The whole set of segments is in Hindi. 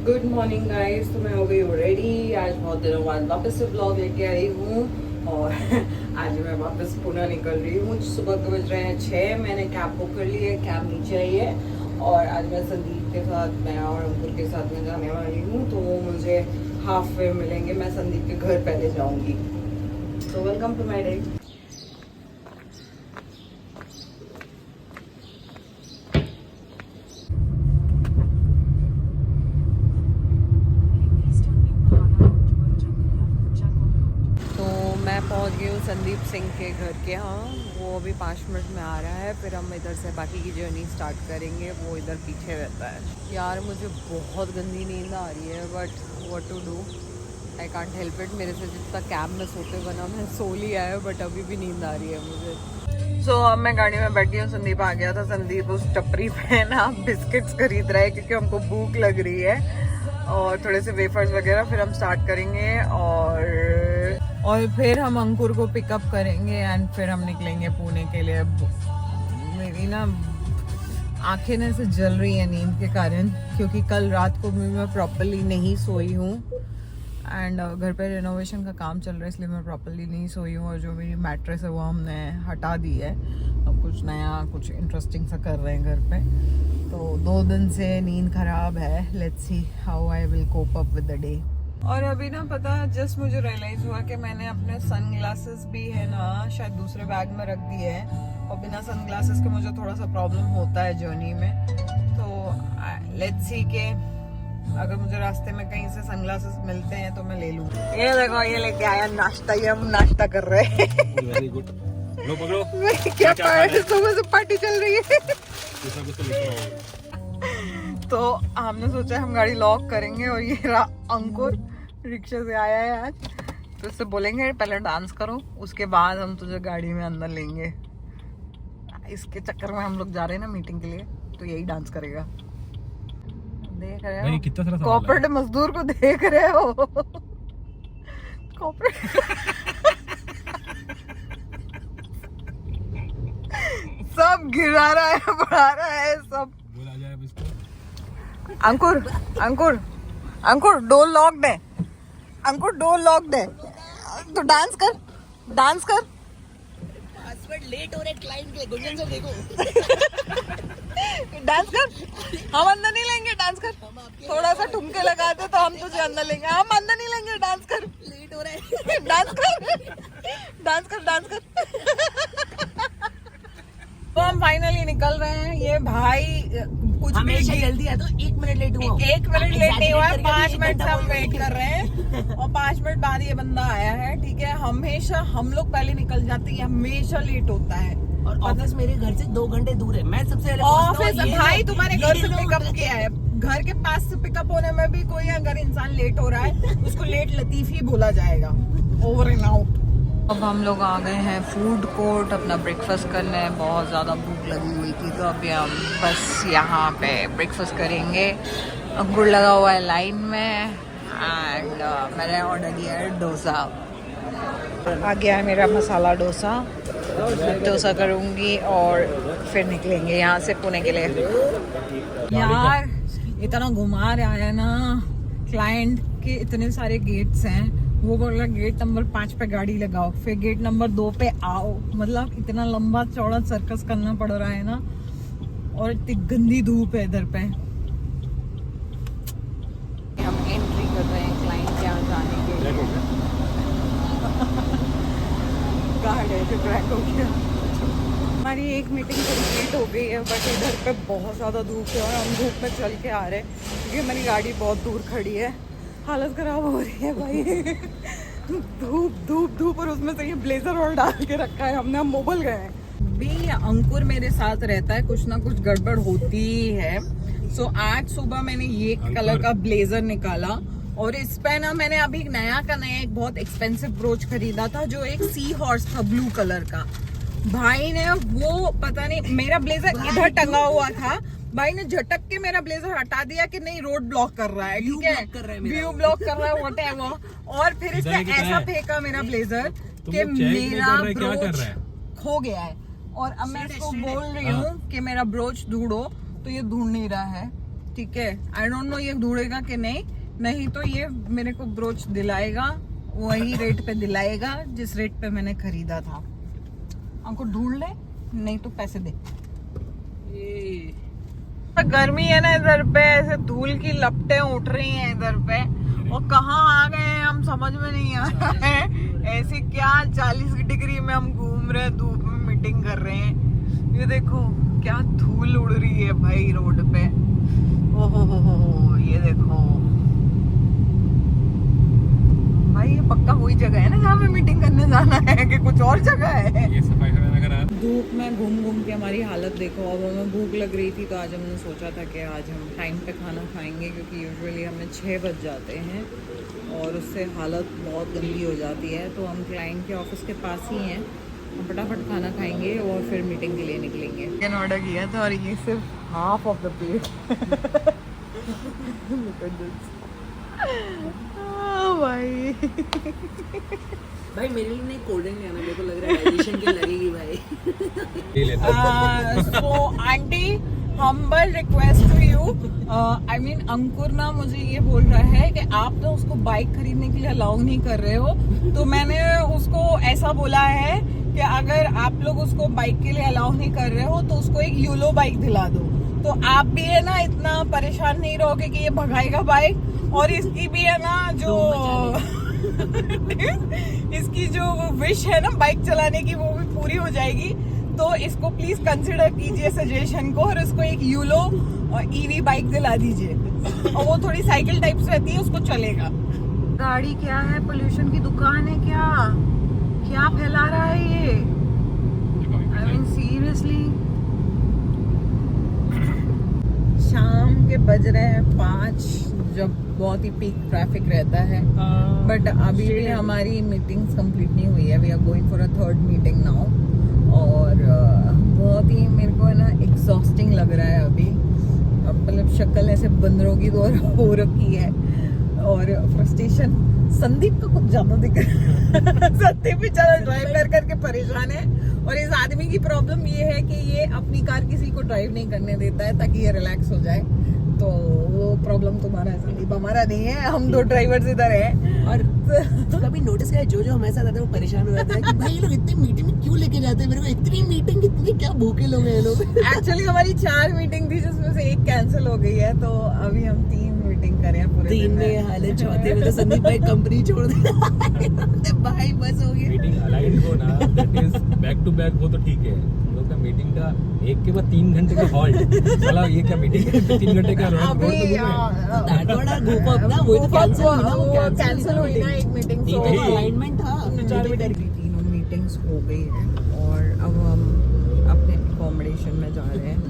Good morning guys. तो मैं हो गई हूँ रेडी। आज बहुत दिनों बाद वापस से ब्लॉग लेके आई हूँ और आज मैं वापस पुणे निकल रही हूँ। सुबह के बज रहे हैं 6। मैंने कैब बुक कर ली है, कैब नीचे आई है और आज मैं संदीप के साथ, मैं और अंकुर के साथ में जाने वाली हूँ। तो वो मुझे हाफ वे मिलेंगे। मैं संदीप के घर पहले जाऊँगी। तो वेलकम टू माई डे। मैं पहुंच गई हूँ संदीप सिंह के घर के यहाँ। वो अभी 5 मिनट में आ रहा है, फिर हम इधर से बाकी की जर्नी स्टार्ट करेंगे। वो इधर पीछे रहता है। यार मुझे बहुत गंदी नींद आ रही है, but what to do, I can't help it. मेरे से जितना कैब में सोते बना मैं सो लिया है, बट अभी भी नींद आ रही है मुझे। सो अब मैं गाड़ी में बैठी हूँ। संदीप आ गया था। संदीप उस टपरी पे ना बिस्किट्स खरीद रहा है क्योंकि हमको भूख लग रही है, और थोड़े से वेफर्स वगैरह। फिर हम स्टार्ट करेंगे और फिर हम अंकुर को पिकअप करेंगे एंड फिर हम निकलेंगे पुणे के लिए। मेरी ना आंखें ना से जल रही है नींद के कारण, क्योंकि कल रात को भी मैं प्रॉपर्ली नहीं सोई हूँ एंड घर पे रेनोवेशन का काम चल रहा है, इसलिए मैं प्रॉपर्ली नहीं सोई हूँ। और जो मेरी मैट्रेस है वो हमने हटा दी है। अब कुछ नया, कुछ इंटरेस्टिंग सा कर रहे हैं घर पे। तो 2 दिन से नींद खराब है। Let's see how I will cope up with the day. और अभी ना पता, जस्ट मुझे रियलाइज हुआ कि मैंने अपने सनग्लासेस भी है ना शायद दूसरे बैग में रख दिए हैं, और बिना सनग्लासेस के मुझे थोड़ा सा प्रॉब्लम होता है जर्नी में। तो लेट्स सी के अगर मुझे रास्ते में कहीं से सनग्लासेस मिलते हैं तो मैं ले लूँ। ये देखो, ये लेके आया नाश्ता। ये हम नाश्ता कर रहे हैं। Very good. लो पकड़ो। क्या सुबह से पार्टी चल रही है। तो हमने सोचा हम गाड़ी लॉक करेंगे, और ये अंकुर रिक्शा से आया है आज। तो उससे बोलेंगे पहले डांस करो, उसके बाद हम तुझे गाड़ी में अंदर लेंगे। इसके चक्कर में हम लोग जा रहे हैं ना मीटिंग के लिए, तो यही डांस करेगा। देख रहे हो कितना सारा कॉर्पोरेट मजदूर को, देख रहे हो कॉर्पोरेट सब गिरा रहा है, बढ़ा रहा है सब। बोला जाए अब इसको। अंकुर अंकुर अंकुर डोर लॉक्ड है। अंकुर डोर लॉक्ड है। तो डांस कर, डांस कर। पासवर्ड लेट हो रहे क्लाइंट के लिए। गुंजन सर देखो। डांस कर। हम अंदर नहीं लेंगे, डांस कर। थोड़ा सा ठुमके लगा दे तो हम तुझे अंदर लेंगे। हम अंदर नहीं लेंगे, डांस कर। लेट हो रहा है। डांस कर, डांस कर, डांस कर। तो हम फाइनली निकल रहे हैं। ये भाई कुछ हमेशा जल्दी है तो 1 मिनट लेट हुआ। 1 मिनट लेट नहीं हुआ है, 5 मिनट से हम वेट कर रहे हैं और 5 मिनट बाद ये बंदा आया है। ठीक है, हमेशा हम लोग पहले निकल जाते हैं, हमेशा लेट होता है। और ऑफिस मेरे घर से 2 घंटे दूर है। मैं सबसे पहले ऑफिस भाई तुम्हारे घर से पिकअप किया है। घर के पास से पिकअप होने में भी कोई अगर इंसान लेट हो रहा है उसको लेट लतीफ ही बोला जाएगा। Over and out. अब हम लोग आ गए हैं फूड कोर्ट अपना ब्रेकफास्ट करने। बहुत ज़्यादा भूख लगी हुई थी, तो अभी हम बस यहाँ पे ब्रेकफास्ट करेंगे। अंकुर लगा हुआ है लाइन में एंड मैंने ऑर्डर किया है डोसा। आ गया है मेरा मसाला डोसा। डोसा करूँगी और फिर निकलेंगे यहाँ से पुणे के लिए। यार इतना घुमा रहा है ना क्लाइंट के, इतने सारे गेट्स हैं। वो बोल रहा गेट नंबर 5 पे गाड़ी लगाओ, फिर गेट नंबर 2 पे आओ। मतलब इतना लंबा चौड़ा सर्कस करना पड़ रहा है ना, और इतनी गंदी धूप है इधर पे। हम एंट्री कर रहे हैं क्लाइंट के यहाँ जाने के लिए। गार्ड है जो क्रैक हो गया। हमारी एक मीटिंग कंप्लीट हो गई है, बट इधर पे बहुत ज़्यादा धूप है और हम धूप में चल के आ रहे हैं क्योंकि हमारी गाड़ी बहुत दूर खड़ी है। हालत खराब हो रही है भाई। धूप धूप धूप, और उसमें से ये ब्लेजर और डाल के रखा है हमने। हम मोबाइल गए हैं भी। अंकुर मेरे साथ रहता है, कुछ ना कुछ गड़बड़ होती ही है। सो आज सुबह मैंने ये कलर का ब्लेजर निकाला, और इस पे ना मैंने अभी नया एक बहुत एक्सपेंसिव ब्रोच खरीदा था, जो एक सी हॉर्स था ब्लू कलर का। भाई ने वो पता नहीं, मेरा ब्लेजर इधर टंगा हुआ था, भाई ने झटक के मेरा ब्लेजर हटा दिया कि नहीं रोड ब्लॉक कर रहा है। ठीक है, व्यू ब्लॉक कर रहा है, व्हाटएवर। और फिर इसने ऐसा फेंका मेरा ब्लेजर कि मेरा ब्रोच खो गया है। और अब मैं इसको बोल रही हूँ कि मेरा ब्रोच ढूंढो, तो ये ढूंढ नहीं रहा है। ठीक है, आई डोंट नो ये ढूंढेगा कि नहीं, नहीं तो ये मेरे को ब्रोच दिलाएगा, वही रेट पे दिलाएगा जिस रेट पे मैंने खरीदा था। हमको ढूंढ ले, नहीं तो पैसे दे। ये गर्मी है ना इधर पे, ऐसे धूल की लपटें उठ रही हैं इधर पे, और कहाँ आ गए हैं हम समझ में नहीं आ रहा है। ऐसे क्या 40 डिग्री में हम घूम रहे हैं, धूप में मीटिंग कर रहे हैं। ये देखो क्या धूल उड़ रही है भाई रोड पे। ओहो हो, ये देखो भाई, ये पक्का वही जगह है ना जहाँ पे मीटिंग करने जाना है कि कुछ और जगह है? ये सफाई नगर है। धूप में घूम घूम के हमारी हालत देखो। अब हमें भूख लग रही थी तो आज हमने सोचा था कि आज हम टाइम पे खाना खाएंगे, क्योंकि यूजुअली हमें 6 बज जाते हैं और उससे हालत बहुत गंदी हो जाती है। तो हम क्लाइंट के ऑफिस के पास ही हैं, हम फटाफट खाना खाएंगे और फिर मीटिंग के लिए निकलेंगे। चिकन ऑर्डर किया था और ये सिर्फ हाफ ऑफ द प्लेट। भाई भाई मेरे लिए नहीं, कोल्ड ड्रिंक लेना, मेरे को लग रहा है डाइजेशन के लगेगी भाई। ले लेता सो aunty, humble request to you, I mean Ankur ना मुझे ये बोल रहा है कि आप तो उसको बाइक खरीदने के लिए अलाउ नहीं कर रहे हो, तो मैंने उसको ऐसा बोला है कि अगर आप लोग उसको बाइक के लिए अलाउ नहीं कर रहे हो तो उसको एक यूलो बाइक दिला दो, तो आप भी है ना इतना परेशान नहीं रहोगे कि ये भगाएगा बाइक, और इसकी भी है ना जो इसकी जो विश है ना बाइक चलाने की, वो भी पूरी हो जाएगी। तो इसको प्लीज कंसिडर कीजिए सजेशन को, और इसको एक यूलो और ईवी बाइक दिला दीजिए, और वो थोड़ी साइकिल टाइप से रहती है, उसको चलेगा। गाड़ी क्या है, पोल्यूशन की दुकान है क्या? क्या फैला रहा है ये? I mean seriously. शाम के बज रहे हैं 5, जब बहुत ही पीक ट्रैफिक रहता है, बट अभी भी हमारी मीटिंग्स कंप्लीट नहीं हुई है। We are going for a 3rd meeting now, और बहुत ही मेरे को है ना एग्जॉस्टिंग लग रहा है अभी। मतलब शक्ल ऐसे बंदरों की तो हो रखी है, और फ्रस्ट्रेशन संदीप का कुछ ज्यादा दिख रहा है। संदीप भी ज़्यादा ड्राइव कर करके परेशान है, और इस आदमी की प्रॉब्लम ये है कि ये अपनी कार किसी को ड्राइव नहीं करने देता है ताकि ये रिलैक्स हो जाए। तो वो प्रॉब्लम तुम्हारा है संदीप, हमारा नहीं है, हम 2 ड्राइवर्स इधर हैं। और कभी नोटिस किया जो हमारे साथ आते हैं वो परेशान हो जाता है कि भाई ये लोग इतनी मीटिंग में क्यों लेके जाते हैं मेरे को, इतनी मीटिंग, इतनी क्या भूखे लोग हैं ये लोग। एक्चुअली हमारी 4 मीटिंग थी जिसमें से 1 कैंसिल हो गई है, तो अभी हम 3 मीटिंग करें पूरे 3 में हालत, चौथे में तो संदीप भाई कंपनी छोड़ दे। भाई बस हो गया। मीटिंग अलाइंड हो ना, that is back to back हो तो ठीक है। लोग का मीटिंग का 1 के बाद 3 घंटे का हॉल्ट, साला ये क्या मीटिंग है 3 घंटे का अभी that what I go up ना, वो तो कैंसिल हुई ना 1 मीटिंग, तो अलाइनमेंट था 4 मीटर की। 3 मीटिंग्स हो गई है और अब हम अपने अकोमोडेशन में जा रहे हैं।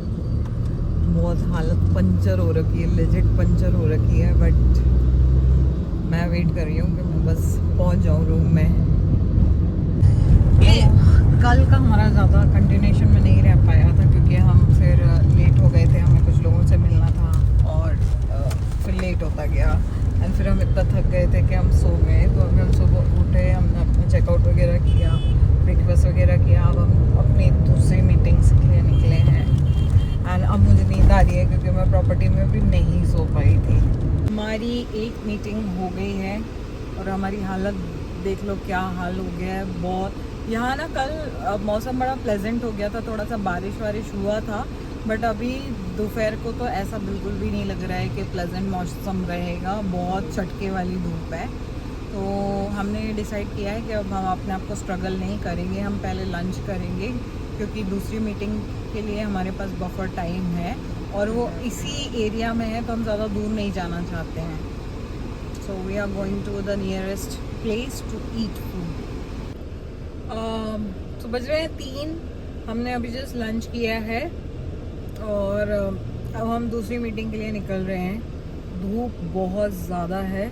बहुत हालत पंचर हो रखी है, लेजिट पंचर हो रखी है, बट मैं वेट कर रही हूँ कि मैं बस पहुँच जाऊँ रूम में। ये कल का हमारा ज़्यादा कंटिन्यूशन में नहीं रह पाया था, क्योंकि हम फिर लेट हो गए थे, हमें कुछ लोगों से मिलना था और फिर लेट होता गया, एंड फिर हम इतना थक गए थे कि हम सो गए। तो अभी हम सुबह उठे, हमने अपना चेकआउट वगैरह किया, ब्रेकफास्ट वगैरह किया, अब हम अपनी दूसरी मीटिंग्स के लिए निकले हैं। एंड अब मुझे नींद आ रही है क्योंकि मैं प्रॉपर्टी में भी नहीं सो पाई थी। हमारी 1 मीटिंग हो गई है और हमारी हालत देख लो क्या हाल हो गया है। बहुत यहाँ ना कल मौसम बड़ा प्लेजेंट हो गया था, थोड़ा सा बारिश वारिश हुआ था, बट अभी दोपहर को तो ऐसा बिल्कुल भी नहीं लग रहा है कि प्लेजेंट मौसम रहेगा। बहुत चटके वाली धूप है। तो हमने डिसाइड किया है कि अब हम अपने आप को स्ट्रगल नहीं करेंगे, हम पहले लंच करेंगे, क्योंकि दूसरी मीटिंग के लिए हमारे पास बफर टाइम है और वो इसी एरिया में है, तो हम ज़्यादा दूर नहीं जाना चाहते हैं। So we are going to the nearest place to eat food. तो बज रहे हैं 3, हमने अभी जस्ट लंच किया है और अब हम दूसरी मीटिंग के लिए निकल रहे हैं। धूप बहुत ज़्यादा है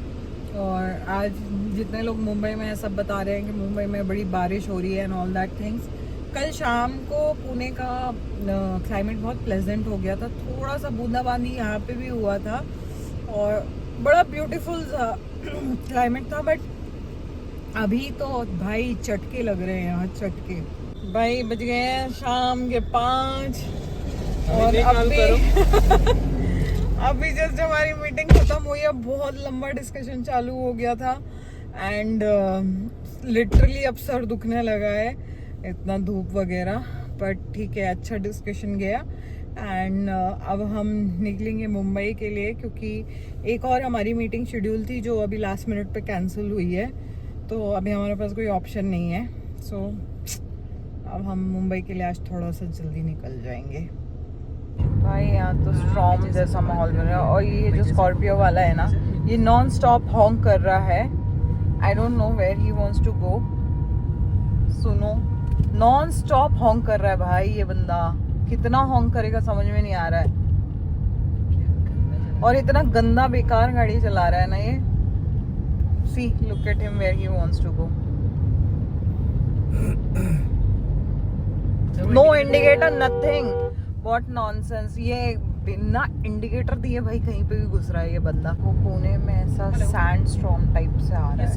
और आज जितने लोग मुंबई में हैं सब बता रहे हैं कि मुंबई में बड़ी बारिश हो रही है एंड ऑल दैट थिंग्स। कल शाम को पुणे का क्लाइमेट बहुत प्लेजेंट हो गया था, थोड़ा सा बूंदाबांदी यहाँ पे भी हुआ था और बड़ा ब्यूटीफुल क्लाइमेट था, बट अभी तो भाई चटके लग रहे हैं यहाँ, चटके। भाई बज गए हैं शाम के 5 और अभी जस्ट हमारी मीटिंग खत्म हुई है, बहुत लंबा डिस्कशन चालू हो गया था एंड लिटरली अब सर दुखने लगा है, इतना धूप वगैरह, बट ठीक है, अच्छा डिस्कशन गया एंड अब हम निकलेंगे मुंबई के लिए, क्योंकि एक और हमारी मीटिंग शेड्यूल थी जो अभी लास्ट मिनट पे कैंसिल हुई है, तो अभी हमारे पास कोई ऑप्शन नहीं है। सो अब हम मुंबई के लिए आज थोड़ा सा जल्दी निकल जाएंगे। भाई यहाँ तो स्ट्रॉम जैसा माहौल बन रहा है, और ये जो स्कॉर्पियो वाला है ना, ये नॉन स्टॉप हॉन्क कर रहा है। I don't know where he wants to go. सुनो, नॉन स्टॉप हॉन्क कर रहा है भाई ये बंदा, कितना हॉन्क करेगा समझ में नहीं आ रहा है, और इतना गंदा बेकार गाड़ी चला रहा है ना ये। See, look at him where he wants to go. No indicator, nothing, what nonsense. ये बिना इंडिकेटर दिए भाई कहीं पे भी घुस रहा है ये बंदा। वो पुणे में ऐसा सैंड स्टॉर्म टाइप से आ रहा है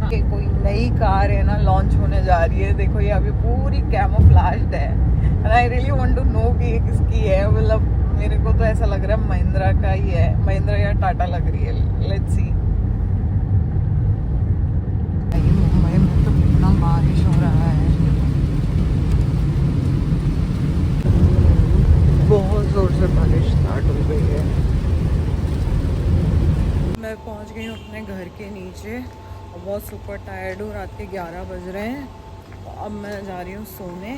कि कोई नई कार है ना, लॉन्च होने जा रही है। देखो ये अभी पूरी कैमोफ्लेज्ड है and I really want to know कि ये किसकी है। मतलब मेरे को तो ऐसा लग रहा है महिंद्रा का ही है, महिंद्रा या टाटा लग रही है। लेट्स सी। मुंबई में तो कितना बारिश हो रहा है, बहुत जोर से बारिश स्टार्ट हो गई है। मैं पहुंच गई हूँ अपने घर के नीचे और बहुत सुपर टायर्ड हूँ। रात के 11 बज रहे हैं, तो अब मैं जा रही हूँ सोने।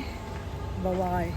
Bye bye.